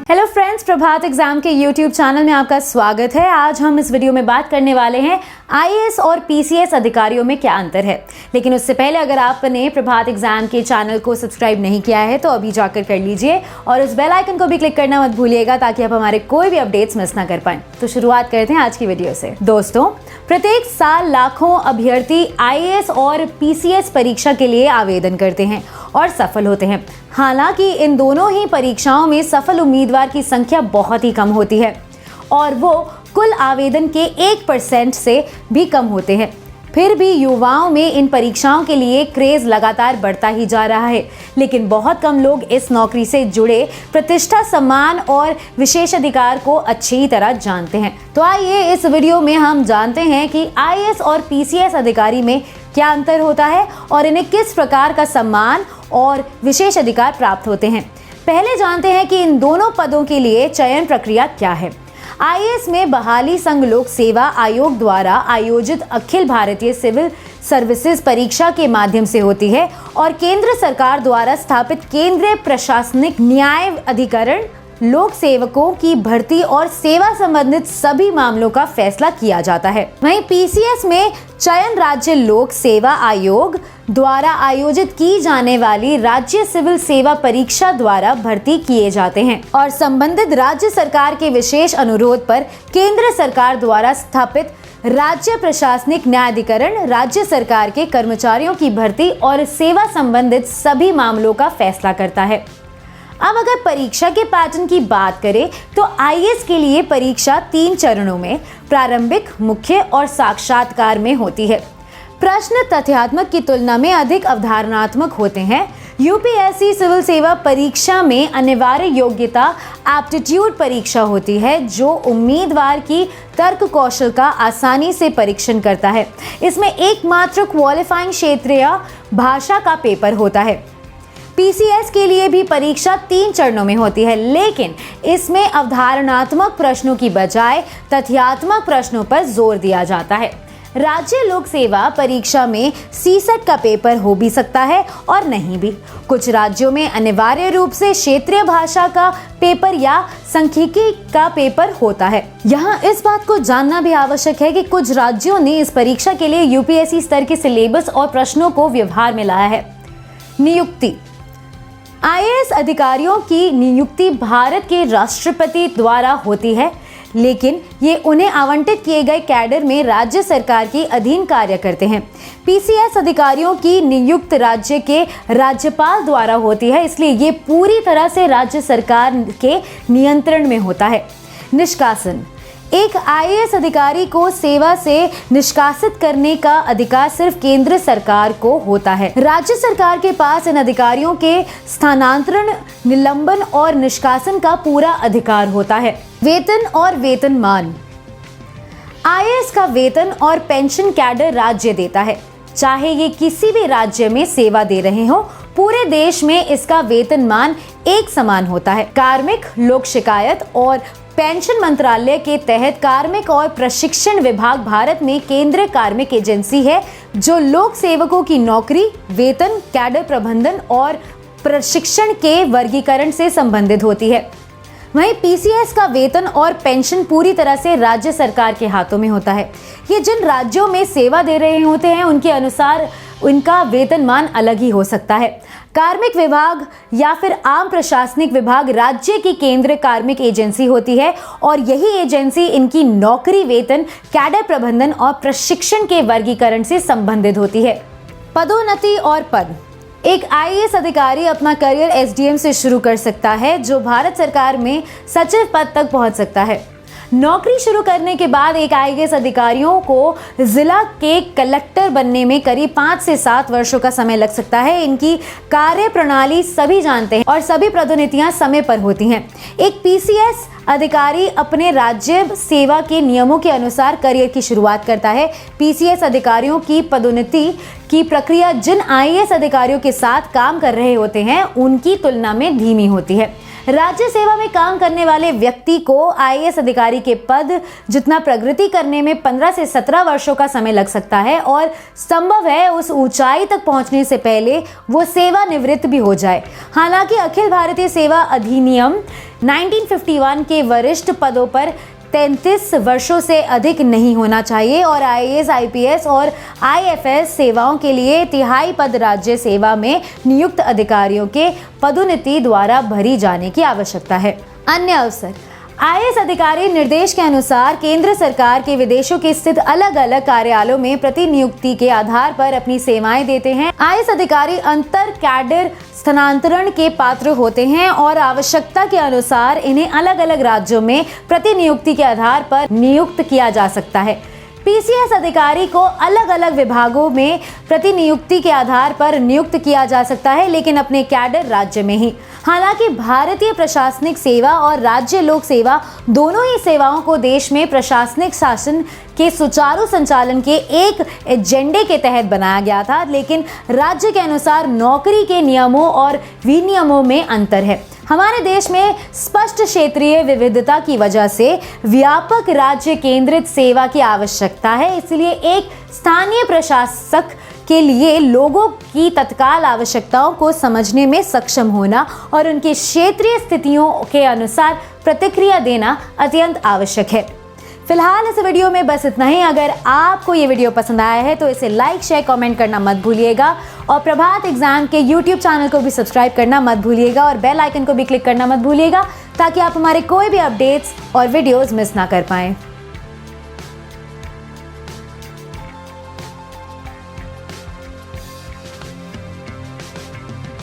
Hello friends, प्रभात exam के YouTube channel में आपका स्वागत है। आज हम इस वीडियो में बात करने वाले हैं आईएएस और पीसीएस अधिकारियों में क्या अंतर है। लेकिन उससे पहले अगर आपने प्रभात एग्जाम के चैनल को सब्सक्राइब नहीं किया है तो अभी जाकर कर लीजिए और उस बेल आइकन को भी क्लिक करना मत भूलिएगा ताकि आप हमारे कोई भी अपडेट्स मिस ना कर पाएं। तो शुरुआत करते हैं आज की वीडियो से। दोस्तों, प्रत्येक साल लाखों अभ्यर्थी आईएएस और पीसीएस परीक्षा के लिए आवेदन करते हैं और सफल होते हैं। हालांकि इन दोनों ही परीक्षाओं में सफल उम्मीदवार की संख्या बहुत ही कम होती है और वो कुल आवेदन के 1% से भी कम होते हैं। फिर भी युवाओं में इन परीक्षाओं के लिए क्रेज लगातार बढ़ता ही जा रहा है, लेकिन बहुत कम लोग इस नौकरी से जुड़े प्रतिष्ठा, सम्मान और विशेषाधिकार को अच्छी तरह जानते हैं। तो आइए इस वीडियो में हम जानते हैं कि आईएएस और पीसीएस अधिकारी में क्या अंतर होता है और इन्हें किस प्रकार का सम्मान और विशेष अधिकार प्राप्त होते हैं। पहले जानते हैं कि इन दोनों पदों के लिए चयन प्रक्रिया क्या है। आईएएस में बहाली संघ लोक सेवा आयोग द्वारा आयोजित अखिल भारतीय सिविल सर्विसेज परीक्षा के माध्यम से होती है और केंद्र सरकार द्वारा स्थापित केंद्रीय प्रशासनिक न्याय अधिकरण लोक सेवकों की भर्ती और सेवा संबंधित सभी मामलों का फैसला किया जाता है। वहीं पीसीएस में चयन राज्य लोक सेवा आयोग द्वारा आयोजित की जाने वाली राज्य सिविल सेवा परीक्षा द्वारा भर्ती किए जाते हैं और संबंधित राज्य सरकार के विशेष अनुरोध पर केंद्र सरकार द्वारा स्थापित राज्य प्रशासनिक न्यायाधिकरण राज्य सरकार के कर्मचारियों की भर्ती और सेवा संबंधित सभी मामलों का फैसला करता है। अब अगर परीक्षा के पैटर्न की बात करें तो आईएएस के लिए परीक्षा 3 चरणों में प्रारंभिक, मुख्य और साक्षात्कार में होती है। प्रश्न तथ्यात्मक की तुलना में अधिक अवधारणात्मक होते हैं। यूपीएससी सिविल सेवा परीक्षा में अनिवार्य योग्यता एप्टीट्यूड परीक्षा होती है जो उम्मीदवार की तर्क कौशल का आसानी से परीक्षण करता है। इसमें एकमात्र क्वालिफाइंग क्षेत्रीय भाषा का पेपर होता है। पीसीएस के लिए भी परीक्षा 3 चरणों में होती है, लेकिन इसमें अवधारणात्मक प्रश्नों की बजाय तथ्यात्मक प्रश्नों पर जोर दिया जाता है। राज्य लोक सेवा परीक्षा में सीसेट का पेपर हो भी सकता है और नहीं भी। कुछ राज्यों में अनिवार्य रूप से क्षेत्रीय भाषा का पेपर या सांख्यिकी का पेपर होता है। यहाँ इस बात को जानना भी आवश्यक है कि कुछ राज्यों ने इस परीक्षा के लिए यूपीएससी स्तर के सिलेबस और प्रश्नों को व्यवहार में लाया है। नियुक्ति। आईएएस अधिकारियों की नियुक्ति भारत के राष्ट्रपति द्वारा होती है, लेकिन ये उन्हें आवंटित किए गए कैडर में राज्य सरकार के अधीन कार्य करते हैं। पीसीएस अधिकारियों की नियुक्ति राज्य के राज्यपाल द्वारा होती है, इसलिए ये पूरी तरह से राज्य सरकार के नियंत्रण में होता है। निष्कासन। एक आईएएस अधिकारी को सेवा से निष्कासित करने का अधिकार सिर्फ केंद्र सरकार को होता है। राज्य सरकार के पास इन अधिकारियों के स्थानांतरण, निलंबन और निष्कासन का पूरा अधिकार होता है। वेतन और वेतनमान। आईएएस का वेतन और पेंशन कैडर राज्य देता है, चाहे ये किसी भी राज्य में सेवा दे रहे हो। पूरे देश में इसका वेतनमान एक समान होता है। कार्मिक, लोक शिकायत और पेंशन मंत्रालय के तहत कार्मिक और प्रशिक्षण विभाग भारत में केंद्रीय कार्मिक एजेंसी है जो लोक सेवकों की नौकरी, वेतन, कैडर प्रबंधन और प्रशिक्षण के वर्गीकरण से संबंधित होती है। वहीं पीसीएस का वेतन और पेंशन पूरी तरह से राज्य सरकार के हाथों में होता है। ये जिन राज्यों में सेवा दे रहे होते हैं उनके अनुसार उनका वेतनमान अलग ही हो सकता है। कार्मिक विभाग या फिर आम प्रशासनिक विभाग राज्य की केंद्रीय कार्मिक एजेंसी होती है और यही एजेंसी इनकी नौकरी, वेतन, कैडर प्रबंधन और प्रशिक्षण के वर्गीकरण से संबंधित होती है। पदोन्नति और पद। एक आईएएस अधिकारी अपना करियर एसडीएम से शुरू कर सकता है जो भारत सरकार में सचिव पद तक पहुंच सकता है। नौकरी शुरू करने के बाद एक आईएएस अधिकारियों को जिला के कलेक्टर बनने में करीब 5 से 7 वर्षों का समय लग सकता है। इनकी कार्य प्रणाली सभी जानते हैं और सभी पदोन्नतियां समय पर होती हैं। एक पीसीएस अधिकारी अपने राज्य सेवा के नियमों के अनुसार करियर की शुरुआत करता है। पीसीएस अधिकारियों की पदोन्नति की प्रक्रिया जिन आईएएस अधिकारियों के साथ काम कर रहे होते हैं उनकी तुलना में धीमी होती है। राज्य सेवा में काम करने वाले व्यक्ति को आईएएस अधिकारी के पद जितना प्रगति करने में 15 से 17 वर्षों का समय लग सकता है और संभव है उस ऊंचाई तक पहुंचने से पहले वो सेवानिवृत्त भी हो जाए। हालांकि अखिल भारतीय सेवा अधिनियम 1951 के वरिष्ठ पदों पर 33 वर्षों से अधिक नहीं होना चाहिए और आईएएस, आईपीएस और आईएफएस सेवाओं के लिए तिहाई पद राज्य सेवा में नियुक्त अधिकारियों के पदोन्नति द्वारा भरी जाने की आवश्यकता है। अन्य अवसर: आईएएस अधिकारी निर्देश के अनुसार केंद्र सरकार के विदेशों के स्थित अलग अलग कार्यालयों में प्रतिनियुक्ति के आधार पर अपनी सेवाएं देते हैं। आईएएस अधिकारी अंतर कैडर स्थानांतरण के पात्र होते हैं और आवश्यकता के अनुसार इन्हें अलग अलग राज्यों में प्रतिनियुक्ति के आधार पर नियुक्त किया जा सकता है। पीसीएस अधिकारी को अलग अलग विभागों में प्रतिनियुक्ति के आधार पर नियुक्त किया जा सकता है, लेकिन अपने कैडर राज्य में ही। हालांकि भारतीय प्रशासनिक सेवा और राज्य लोक सेवा दोनों ही सेवाओं को देश में प्रशासनिक शासन के सुचारू संचालन के एक एजेंडे के तहत बनाया गया था, लेकिन राज्य के अनुसार नौकरी के नियमों और विनियमों में अंतर है। हमारे देश में स्पष्ट क्षेत्रीय विविधता की वजह से व्यापक राज्य केंद्रित सेवा की आवश्यकता है, इसलिए एक स्थानीय प्रशासक के लिए लोगों की तत्काल आवश्यकताओं को समझने में सक्षम होना और उनकी क्षेत्रीय स्थितियों के अनुसार प्रतिक्रिया देना अत्यंत आवश्यक है। फिलहाल इस वीडियो में बस इतना ही। अगर आपको ये वीडियो पसंद आया है तो इसे लाइक, शेयर, कमेंट करना मत भूलिएगा और प्रभात एग्जाम के YouTube चैनल को भी सब्सक्राइब करना मत भूलिएगा और बेल आइकन को भी क्लिक करना मत भूलिएगा ताकि आप हमारे कोई भी अपडेट्स और वीडियोस मिस ना कर पाएं।